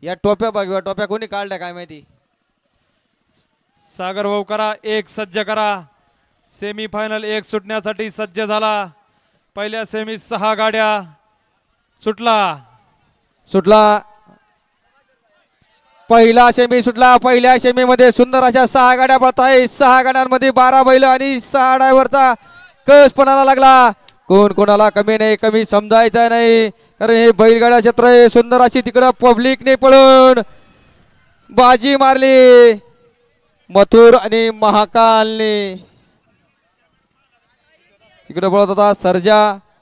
या टोप्या बघ, टोप्या कोणी काढल्या काय माहिती. सागर भाऊ करा एक सज्ज करा. सेमी फायनल एक सुटण्यासाठी सज्ज झाला. पहिल्या सेमी 6 गाड्या सुटला. पहिला सेमी सुटला. पहिल्या सेमी मध्ये सुंदर अशा 6 गाड्या पळत आहे. 6 गाड्यांमध्ये 12 बैल आणि 6 ड्रायव्हरचा कस पणाला लागला. कोण कोणाला कमी नाही, कमी समजायचं नाही, कारण हे बैलगाड्या क्षेत्र आहे. सुंदर अशी तिकडं पब्लिकने पळून बाजी मारली. मथुर आणि महाकालने इकडे पळत होता सर्जा,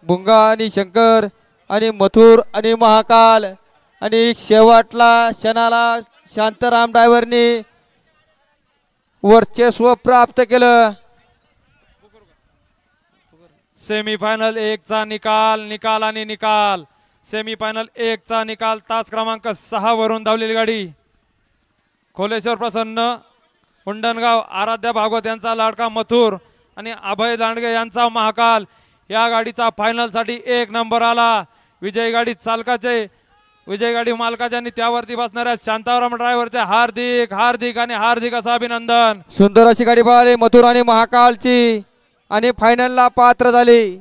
भुंगा आणि शंकर आणि मथुर आणि महाकाल. आणि शेवटला क्षणाला शांताराम ड्रायव्हरने वर्चस्व प्राप्त केलं. सेमी फायनल 1 चा निकाल आणि निकाल. सेमी फायनल 1 चा निकाल. तास क्रमांक 6 वरून धावलेली गाडी खोलेश्वर प्रसन्न हुंडणगाव आराध्या भागवत यांचा लाडका मथुर आणि अभय दांडगे यांचा महाकाल. या गाडीचा फायनल साठी 1 नंबर आला. विजय गाडी मालकाचे आणि त्यावरती बसणाऱ्या शांताराम ड्रायव्हरचे हार्दिक हार्दिक आणि हार्दिक असं अभिनंदन. सुंदर अशी गाडी पळाली मथुर आणि महाकालची आणि फायनलला पात्र झाली.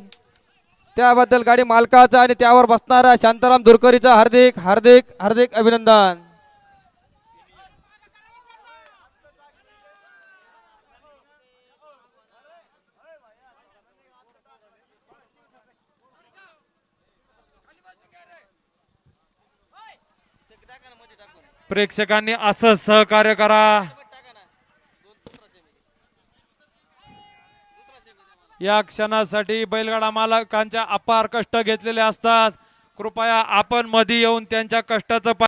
त्याबद्दल गाडी मालकाचा आणि त्यावर बसणाऱ्या शांताराम दुरकरीचा हार्दिक हार्दिक हार्दिक अभिनंदन. प्रेक्षकांनी असं सहकार्य करा. या क्षणासाठी बैलगाडा मालकांच्या अपार कष्ट घेतलेले असतात. कृपया आपण मध्ये येऊन त्यांच्या कष्टाचं